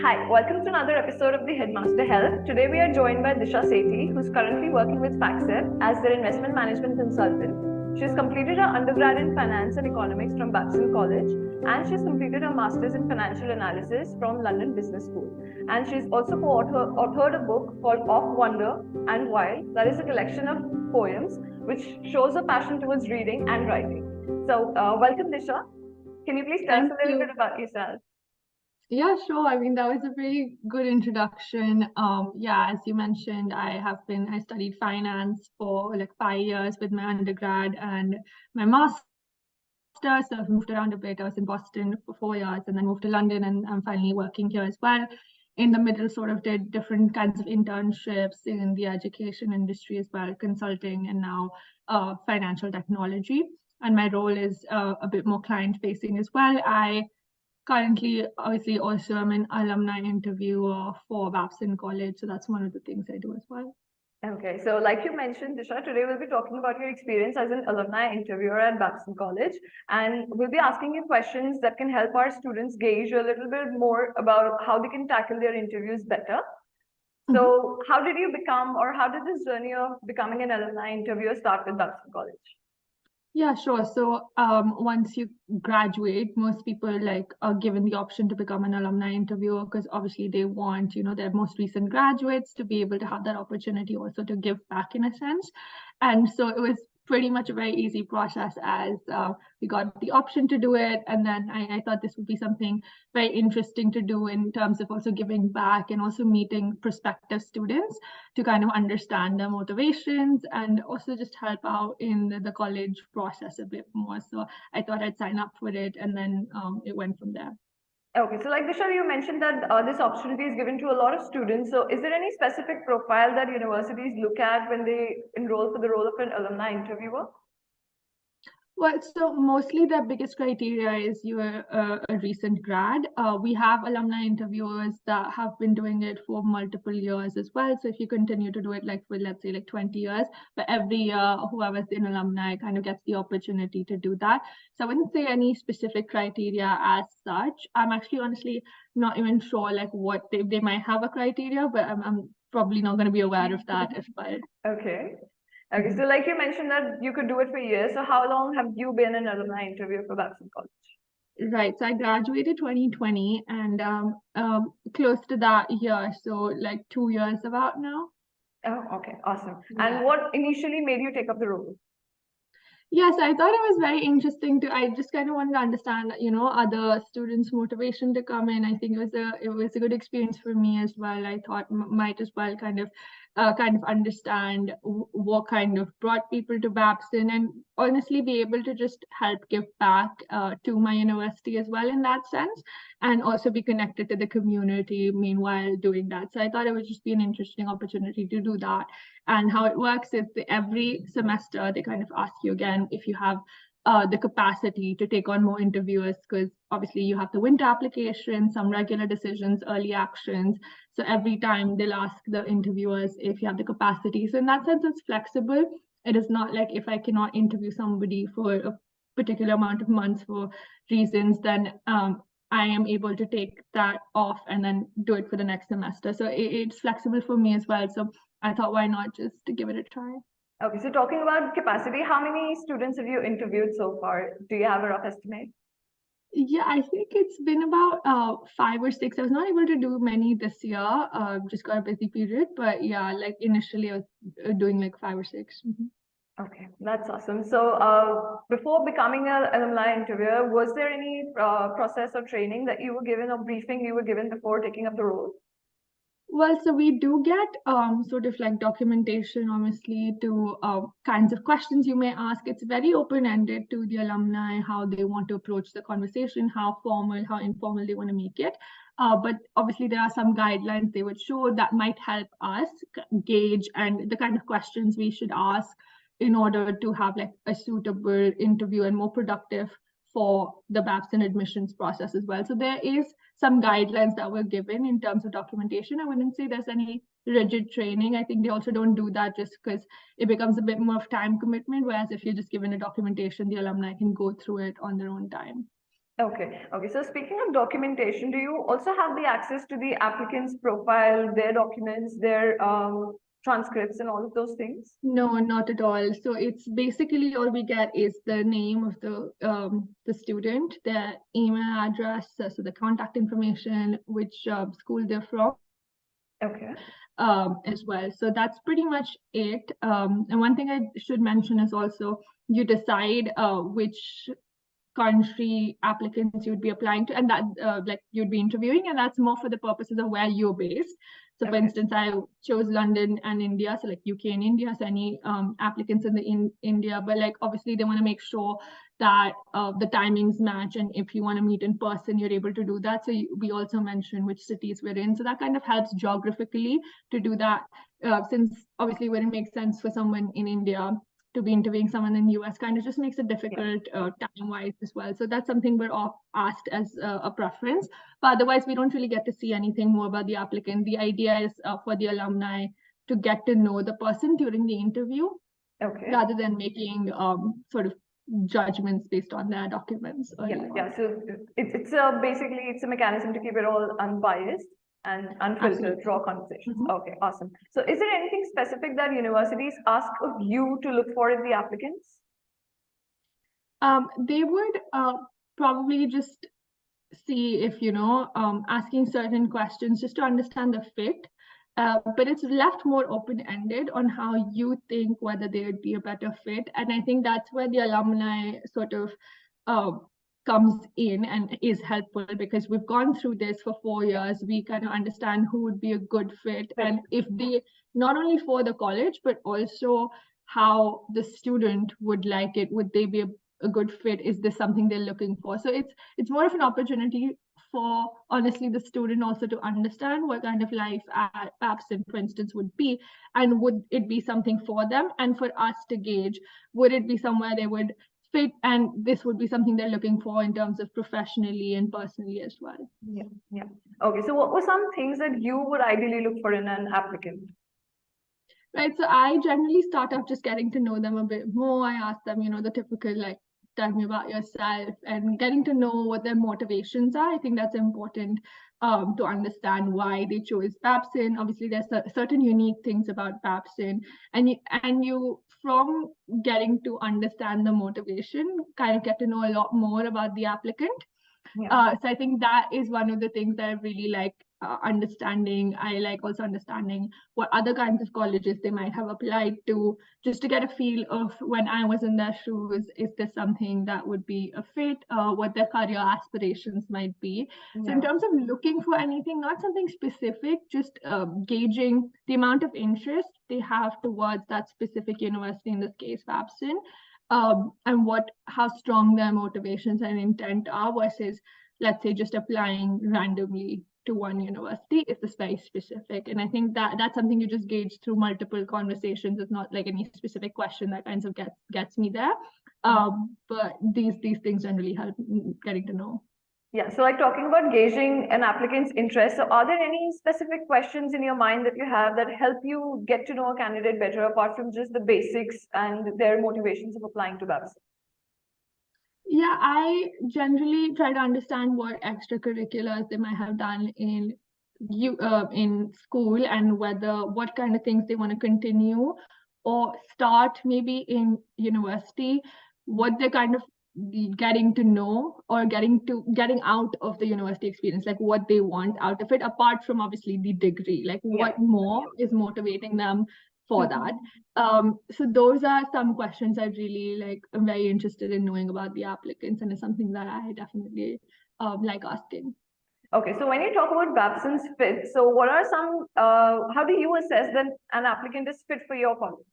Hi, welcome to another episode of the Headmaster Help. Today we are joined by Disha Sethi, who's currently working with FactSet as their investment management consultant. She's completed her undergrad in finance and economics from Babson College, and she's completed her master's in financial analysis from London Business School. And she's also co-authored a book called Of Wonder and Wild, that is a collection of poems which shows her passion towards reading and writing. So, welcome, Disha. Can you please tell us a little bit about yourself? Yeah, sure. I mean, that was a very good introduction. As you mentioned, I studied finance for like 5 years with my undergrad and my master's. So I've moved around a bit. I was in Boston for 4 years and then moved to London, and I'm finally working here as well. In the middle, sort of did different kinds of internships in the education industry as well, consulting, and now financial technology. And my role is a bit more client facing as well. I currently, obviously, also I'm an alumni interviewer for Babson College, so that's one of the things I do as well. Okay, so like you mentioned, Disha, today we'll be talking about your experience as an alumni interviewer at Babson College, and we'll be asking you questions that can help our students gauge a little bit more about how they can tackle their interviews better. So, how did you become, or how did this journey of becoming an alumni interviewer start with Babson College? Yeah, sure. So once you graduate, most people are given the option to become an alumni interviewer because obviously they want, their most recent graduates to be able to have that opportunity also to give back in a sense. And so it was pretty much a very easy process as we got the option to do it. And then I thought this would be something very interesting to do in terms of also giving back and also meeting prospective students to kind of understand their motivations and also just help out in the college process a bit more. So I thought I'd sign up for it, and then it went from there. Okay, so like Disha, you mentioned that this opportunity is given to a lot of students. So is there any specific profile that universities look at when they enroll for the role of an alumni interviewer? Well, so mostly the biggest criteria is you're a recent grad. We have alumni interviewers that have been doing it for multiple years as well. So if you continue to do it for, let's say, 20 years, but every year, whoever's in alumni kind of gets the opportunity to do that. So I wouldn't say any specific criteria as such. I'm actually honestly not even sure what they might have a criteria, but I'm probably not going to be aware of that as well. Okay. Okay, so like you mentioned that you could do it for years. So how long have you been an alumni interviewer for Babson College? Right. So I graduated 2020 and close to that year. So 2 years about now. Oh, okay. Awesome. And what initially made you take up the role? Yes, I thought it was very interesting I just kind of wanted to understand, other students' motivation to come in. I think it was a good experience for me as well. I thought might as well kind of understand what kind of brought people to Babson, and honestly be able to just help give back to my university as well in that sense, and also be connected to the community meanwhile doing that. So I thought it would just be an interesting opportunity to do that. And how it works is every semester they kind of ask you again if you have the capacity to take on more interviewers, because obviously you have the winter application, some regular decisions, early actions. So every time they'll ask the interviewers if you have the capacity. So in that sense, it's flexible. It is not like if I cannot interview somebody for a particular amount of months for reasons, then I am able to take that off and then do it for the next semester. So it's flexible for me as well. So I thought, why not just to give it a try? Okay, so talking about capacity, how many students have you interviewed so far? Do you have a rough estimate? Yeah, I think it's been about 5 or 6. I was not able to do many this year, just got a busy period. But yeah, initially I was doing 5 or 6. Okay, that's awesome. So before becoming an alumni interviewer, was there any process or training that you were given or briefing you were given before taking up the role? Well, so we do get sort of documentation, obviously, to kinds of questions you may ask. It's very open-ended to the alumni, how they want to approach the conversation, how formal, how informal they want to make it. But obviously, there are some guidelines they would show that might help us gauge and the kind of questions we should ask in order to have a suitable interview and more productive for the Babson admissions process as well. So there is some guidelines that were given in terms of documentation. I wouldn't say there's any rigid training. I think they also don't do that just because it becomes a bit more of time commitment, whereas if you're just given a documentation, the alumni can go through it on their own time. Okay. Okay. So speaking of documentation, do you also have the access to the applicant's profile, their documents, their transcripts, and all of those things? No, not at all. So it's basically all we get is the name of the student, their email address, so the contact information, which school they're from, Okay. as well. So that's pretty much it. And one thing I should mention is also you decide which country applicants you'd be applying to, and that like you'd be interviewing, and that's more for the purposes of where you're based. So for Okay. instance, I chose London and India, so like UK and India, so any applicants in India, but like obviously they want to make sure that the timings match, and if you want to meet in person, you're able to do that. So we also mention which cities we're in, so that kind of helps geographically to do that, since obviously it wouldn't make sense for someone in India to be interviewing someone in US, kind of just makes it difficult time-wise as well. So that's something we're asked as a preference. But otherwise, we don't really get to see anything more about the applicant. The idea is for the alumni to get to know the person during the interview, Okay. rather than making sort of judgments based on their documents early on. Yeah. So it's basically it's a mechanism to keep it all unbiased and unfiltered, Absolutely. raw conversations. Mhm. Okay, awesome. So is there anything specific that universities ask of you to look for in the applicants? They would probably just see if, asking certain questions just to understand the fit. But it's left more open-ended on how you think whether they would be a better fit. And I think that's where the alumni sort of uh, comes in and is helpful, because we've gone through this for 4 years. We kind of understand who would be a good fit, and if they, not only for the college, but also how the student would like it. Would they be a good fit? Is this something they're looking for? So it's more of an opportunity for, honestly, the student also to understand what kind of life at Babson, for instance, would be, and would it be something for them, and for us to gauge, would it be somewhere they would fit, and this would be something they're looking for in terms of professionally and personally as well. Yeah. Okay, so what were some things that you would ideally look for in an applicant? Right. So I generally start off just getting to know them a bit more. I ask them, the typical, like, tell me about yourself, and getting to know what their motivations are. I think that's important to understand why they chose Babson. Obviously, there's certain unique things about Babson, and you from getting to understand the motivation, kind of get to know a lot more about the applicant. So I think that is one of the things that I really like understanding. I like also understanding what other kinds of colleges they might have applied to, just to get a feel of, when I was in their shoes, is this something that would be a fit, what their career aspirations might be. So in terms of looking for anything, not something specific, just gauging the amount of interest they have towards that specific university, in this case, Babson, and how strong their motivations and intent are, versus, let's say, just applying randomly to one university. If it's very specific, and I think that that's something you just gauge through multiple conversations. It's not like any specific question that kind of gets me there, but these things generally help getting to know. Yeah, so like talking about gauging an applicant's interest, so are there any specific questions in your mind that you have that help you get to know a candidate better, apart from just the basics and their motivations of applying to Babson? Yeah, I generally try to understand what extracurriculars they might have done in school, and what kind of things they want to continue or start maybe in university, what they're kind of getting to know, or getting out of the university experience, like what they want out of it, apart from obviously the degree, like what more is motivating them for that. So those are some questions I really like. I'm very interested in knowing about the applicants, and it's something that I definitely like asking. Okay, so when you talk about Babson's fit, so what are some, how do you assess that an applicant is fit for your college?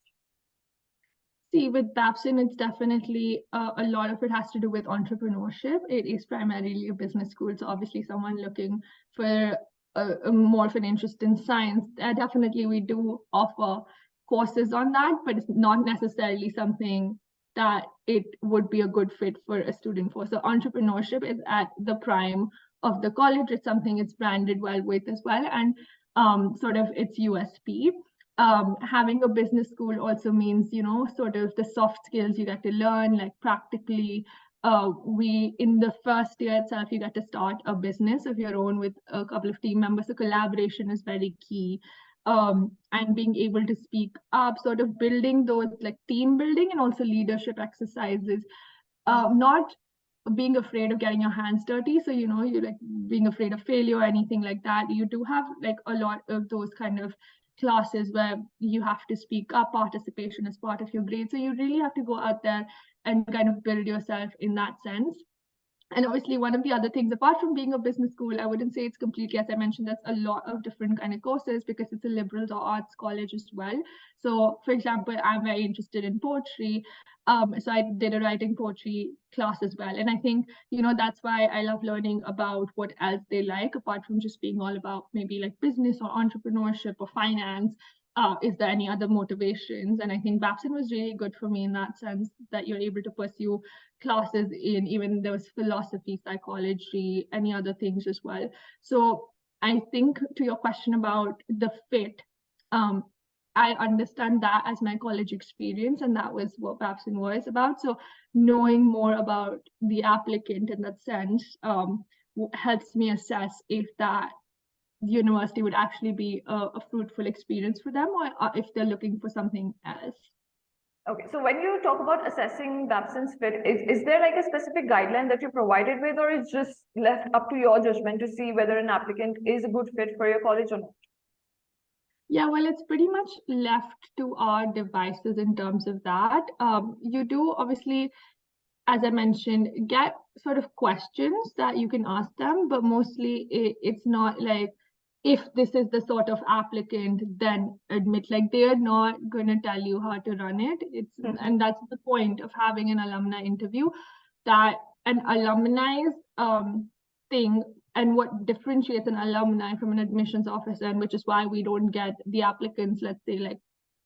See, with Babson, it's definitely a lot of it has to do with entrepreneurship. It is primarily a business school, so obviously someone looking for a more of an interest in science, definitely we do offer courses on that, but it's not necessarily something that it would be a good fit for a student for. So entrepreneurship is at the prime of the college. It's something it's branded well with as well, and sort of its USP. Having a business school also means, sort of the soft skills you get to learn, like practically, we, in the first year itself, you get to start a business of your own with a couple of team members. So collaboration is very key. And being able to speak up, sort of building those like team building and also leadership exercises, not being afraid of getting your hands dirty. So, you know, you're like being afraid of failure or anything like that. You do have like a lot of those kind of classes where you have to speak up, participation as part of your grade. So you really have to go out there and kind of build yourself in that sense. And obviously, one of the other things, apart from being a business school, I wouldn't say it's completely, as I mentioned, there's a lot of different kind of courses because it's a liberal or arts college as well. So, for example, I'm very interested in poetry. So I did a writing poetry class as well. And I think, you know, that's why I love learning about what else they like, apart from just being all about maybe like business or entrepreneurship or finance. Is there any other motivations? And I think Babson was really good for me in that sense, that you're able to pursue classes in, even there was philosophy, psychology, any other things as well. So I think to your question about the fit, I understand that as my college experience, and that was what Babson was about. So knowing more about the applicant in that sense helps me assess if that university would actually be a fruitful experience for them, or if they're looking for something else. Okay, so when you talk about assessing Babson's fit, is there like a specific guideline that you're provided with, or is just left up to your judgment to see whether an applicant is a good fit for your college or not? Yeah, well, it's pretty much left to our devices in terms of that. You do obviously, as I mentioned, get sort of questions that you can ask them, but mostly it's not like, if this is the sort of applicant, then admit, like they're not going to tell you how to run it. And that's the point of having an alumni interview, that an alumni's thing, and what differentiates an alumni from an admissions officer, and which is why we don't get the applicants, let's say like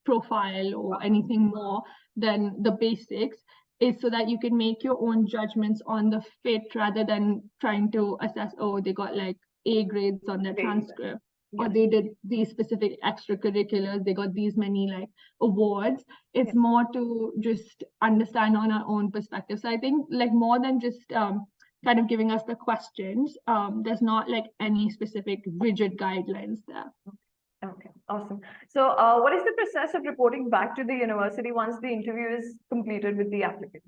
profile or anything more than the basics, is so that you can make your own judgments on the fit rather than trying to assess, oh, they got like A grades on their transcript, or they did these specific extracurriculars, they got these many like awards. It's more to just understand on our own perspective. So I think like more than just kind of giving us the questions, there's not like any specific rigid guidelines there. Okay, awesome. So what is the process of reporting back to the university once the interview is completed with the applicant?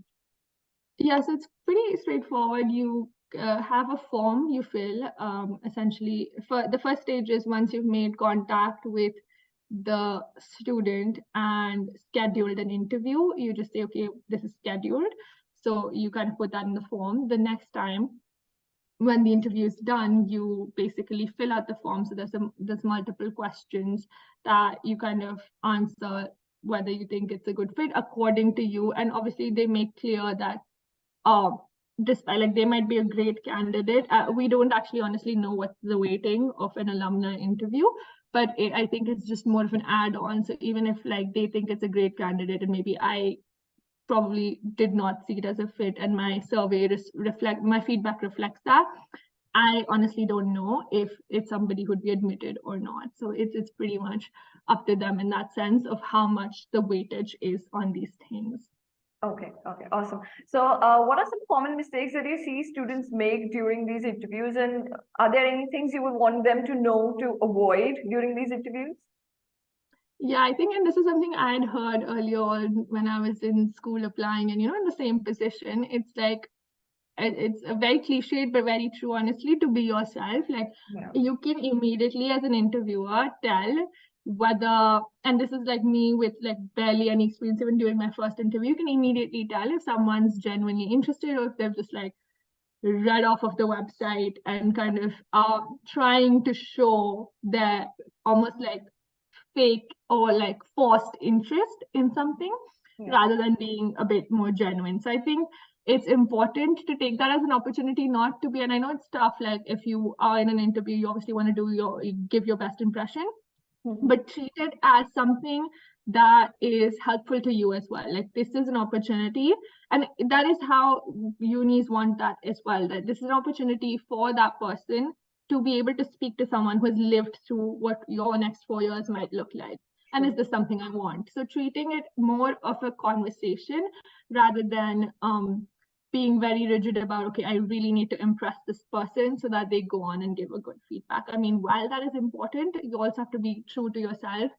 Yeah, so it's pretty straightforward. You have a form you fill. Essentially, for the first stage is once you've made contact with the student and scheduled an interview, you just say, okay, this is scheduled. So you kind of put that in the form. The next time, when the interview is done, you basically fill out the form. So there's multiple questions that you kind of answer whether you think it's a good fit according to you. And obviously, they make clear that despite like they might be a great candidate, we don't actually honestly know what's the weighting of an alumni interview, but I think it's just more of an add-on. So even if like they think it's a great candidate and maybe I probably did not see it as a fit and my survey my feedback reflects that, I honestly don't know if it's somebody who'd be admitted or not. So it's pretty much up to them in that sense of how much the weightage is on these things. Okay, awesome. So what are some common mistakes that you see students make during these interviews, and are there any things you would want them to know to avoid during these interviews? Yeah, I think, and this is something I'd heard earlier on when I was in school applying and, you know, in the same position, it's like, it's a very cliched, but very true, honestly, to be yourself. Like you can immediately as an interviewer tell whether, and this is like me with like barely any experience even during my first interview, you can immediately tell if someone's genuinely interested or if they've just like read off of the website and kind of are trying to show their almost like fake or like forced interest in something rather than being a bit more genuine. So I think it's important to take that as an opportunity not to be, and I know it's tough, like if you are in an interview, you obviously want to give your best impression, but treat it as something that is helpful to you as well. Like this is an opportunity, and that is how unis want that as well, that this is an opportunity for that person to be able to speak to someone who has lived through what your next 4 years might look like. And is this something I want? So treating it more of a conversation rather than being very rigid about, okay, I really need to impress this person so that they go on and give a good feedback. I mean, while that is important, you also have to be true to yourself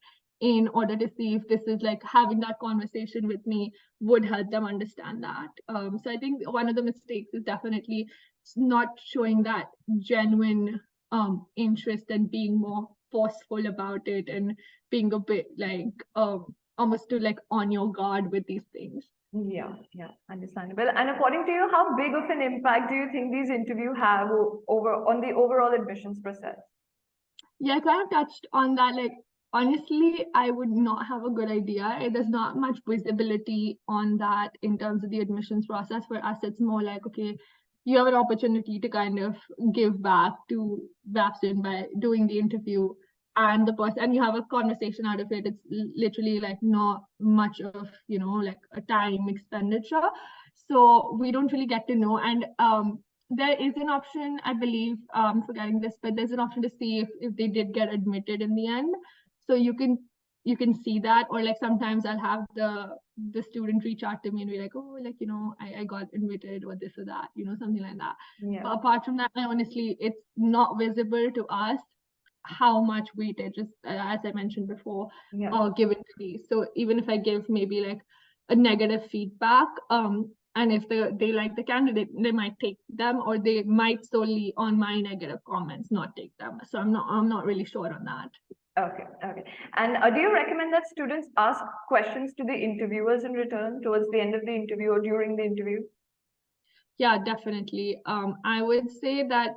in order to see if this is like having that conversation with me would help them understand that. So I think one of the mistakes is definitely not showing that genuine interest and being more forceful about it and being a bit like almost to like on your guard with these things. Yeah, understandable. And according to you, how big of an impact do you think these interviews have over on the overall admissions process? Yeah, I kind of touched on that. Like, honestly, I would not have a good idea. There's not much visibility on that in terms of the admissions process. For us, it's more like, okay, you have an opportunity to kind of give back to Babson by doing the interview and the person, and you have a conversation out of it. It's literally like not much of, like a time expenditure. So we don't really get to know. And there is an option, I believe, forgetting this, but there's an option to see if they did get admitted in the end. So you can see that, or like sometimes I'll have the student reach out to me and be like, oh, like, I got admitted or this or that, something like that. Yeah. But apart from that, honestly, it's not visible to us how much weightage is, as I mentioned before, given to these. So even if I give maybe like a negative feedback, and if they like the candidate, they might take them, or they might solely on my negative comments not take them. So I'm not really sure on that. Okay. And do you recommend that students ask questions to the interviewers in return towards the end of the interview or during the interview? Yeah, definitely. I would say that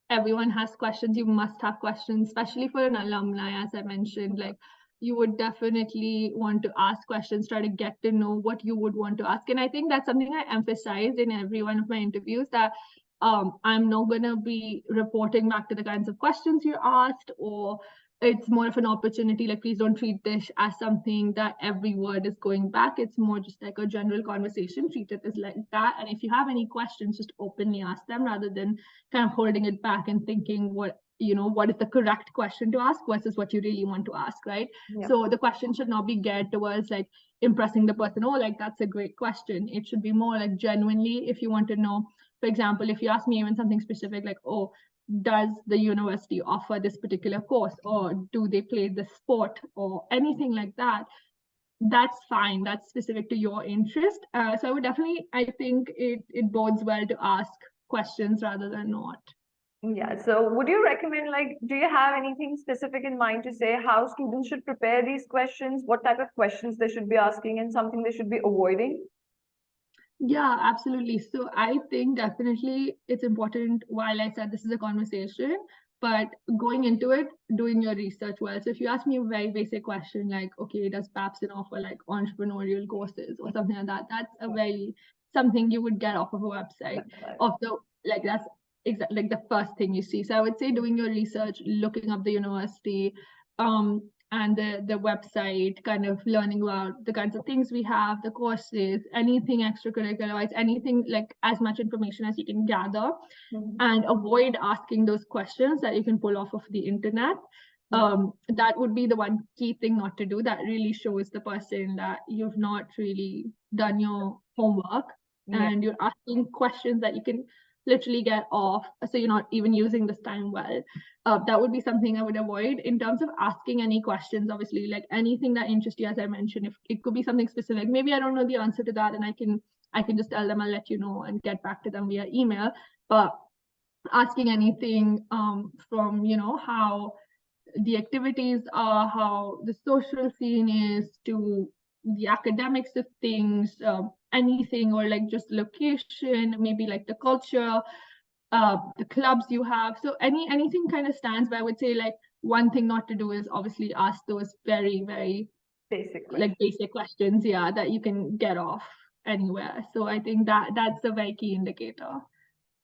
everyone has questions. You must have questions, especially for an alumni, as I mentioned. Like, you would definitely want to ask questions, try to get to know what you would want to ask. And I think that's something I emphasize in every one of my interviews, that I'm not going to be reporting back to the kinds of questions you asked, or it's more of an opportunity. Like, please don't treat this as something that every word is going back. It's more just like a general conversation. Treat it as like that. And if you have any questions, just openly ask them rather than kind of holding it back and thinking what is the correct question to ask versus what you really want to ask, right? Yeah. So the question should not be geared towards like impressing the person. Oh, like, that's a great question. It should be more like genuinely, if you want to know, for example, if you ask me even something specific like, oh, does the university offer this particular course, or do they play this sport, or anything like that, that's fine. That's specific to your interest. So I would definitely, I think it bodes well to ask questions rather than not. Yeah. So would you recommend, like, do you have anything specific in mind to say how students should prepare these questions, what type of questions they should be asking, and something they should be avoiding? Yeah, absolutely. So I think definitely it's important, while I said this is a conversation, but going into it, doing your research well. So if you ask me a very basic question like, okay, does Babson offer like entrepreneurial courses or something like that? That's a very something you would get off of a website of the like that's exactly like the first thing you see. So I would say doing your research, looking up the university, and the website, kind of learning about the kinds of things we have, the courses, anything extracurricular, anything, like as much information as you can gather, and avoid asking those questions that you can pull off of the internet. That would be the one key thing not to do. That really shows the person that you've not really done your homework, and you're asking questions that you can literally get off, so you're not even using this time well. That would be something I would avoid. In terms of asking any questions, obviously, like anything that interests you, as I mentioned, if it could be something specific, maybe I don't know the answer to that, and I can just tell them I'll let you know and get back to them via email. But asking anything from how the activities are, how the social scene is, to the academics of things, anything, or like just location, maybe like the culture, the clubs you have. So anything kind of stands. But I would say like one thing not to do is obviously ask those very, very basic questions, that you can get off anywhere. So I think that's a very key indicator.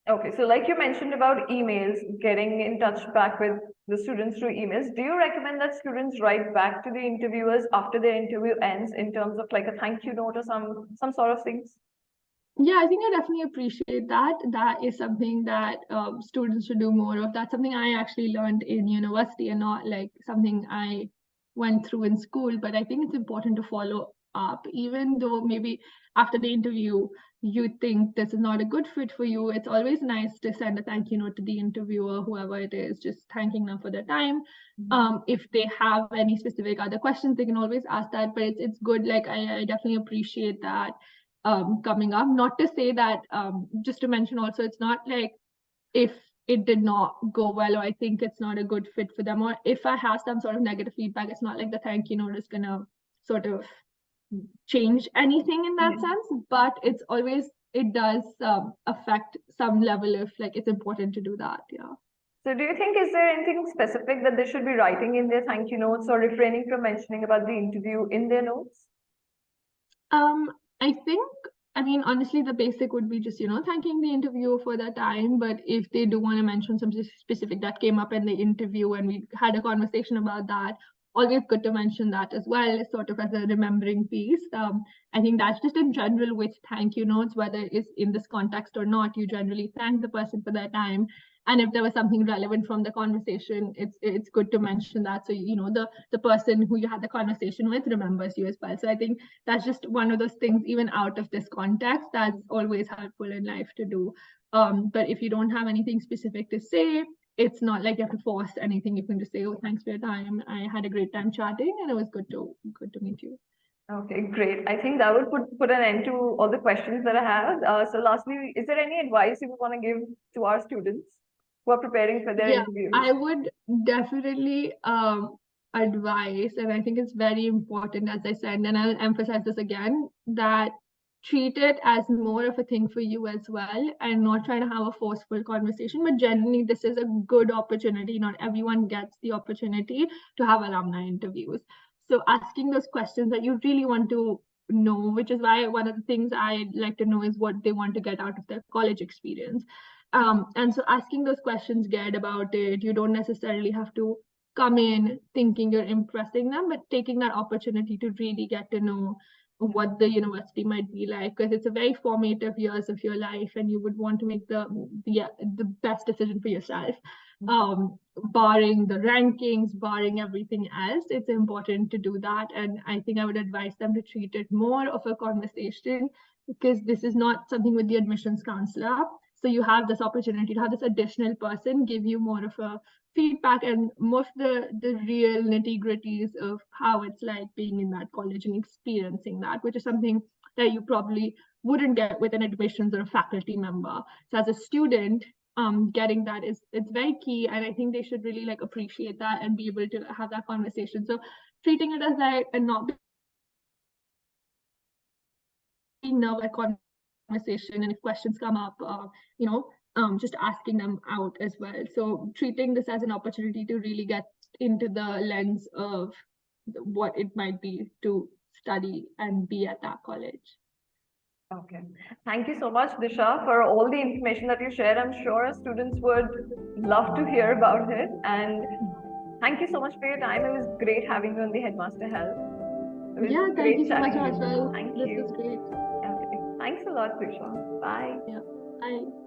Okay, so like you mentioned about emails, getting in touch back with the students through emails, do you recommend that students write back to the interviewers after their interview ends in terms of like a thank you note or some sort of things? Yeah, I think I definitely appreciate that. That is something that students should do more of. That's something I actually learned in university and not like something I went through in school. But I think it's important to follow up, even though maybe after the interview, you think this is not a good fit for you, it's always nice to send a thank you note to the interviewer, whoever it is, just thanking them for their time. If they have any specific other questions, they can always ask that, but it's good. Like I definitely appreciate that coming up. Not to say that, just to mention also, it's not like if it did not go well, or I think it's not a good fit for them, or if I have some sort of negative feedback, it's not like the thank you note is gonna sort of change anything in that sense, but it's always, it does affect some level of like, it's important to do that. Yeah. So do you think, is there anything specific that they should be writing in their thank you notes or refraining from mentioning about the interview in their notes? I think, I mean, honestly, the basic would be just, thanking the interviewer for their time. But if they do want to mention something specific that came up in the interview and we had a conversation about that, always good to mention that as well, sort of as a remembering piece. I think that's just in general with thank you notes, whether it's in this context or not, you generally thank the person for their time. And if there was something relevant from the conversation, it's good to mention that. So, the person who you had the conversation with remembers you as well. So I think that's just one of those things, even out of this context, that's always helpful in life to do. But if you don't have anything specific to say, it's not like you have to force anything. You can just say, oh, thanks for your time. I had a great time chatting and it was good to meet you. Okay, great. I think that would put an end to all the questions that I have. So lastly, is there any advice you would want to give to our students who are preparing for their interviews? I would definitely advise, and I think it's very important, as I said, and I'll emphasize this again, that treat it as more of a thing for you as well, and not try to have a forceful conversation, but generally this is a good opportunity. Not everyone gets the opportunity to have alumni interviews. So asking those questions that you really want to know, which is why one of the things I like to know is what they want to get out of their college experience. And so asking those questions, get about it. You don't necessarily have to come in thinking you're impressing them, but taking that opportunity to really get to know what the university might be like, because it's a very formative years of your life and you would want to make the best decision for yourself. Barring the rankings, barring everything else, it's important to do that. And I think I would advise them to treat it more of a conversation, because this is not something with the admissions counselor. So you have this opportunity to have this additional person give you more of a feedback and more of the real nitty-gritties of how it's like being in that college and experiencing that, which is something that you probably wouldn't get with an admissions or a faculty member. So as a student, getting that it's very key, and I think they should really like appreciate that and be able to have that conversation. So treating it as like a not nervous conversation, and if questions come up, just asking them out as well. So treating this as an opportunity to really get into the lens of what it might be to study and be at that college. Okay. Thank you so much, Disha, for all the information that you shared. I'm sure our students would love to hear about it. And thank you so much for your time. It was great having you on the Headmaster Help. Yeah, thank you so much as well. Thank this you. was great. Okay. Thanks a lot, Disha. Bye. Yeah, bye.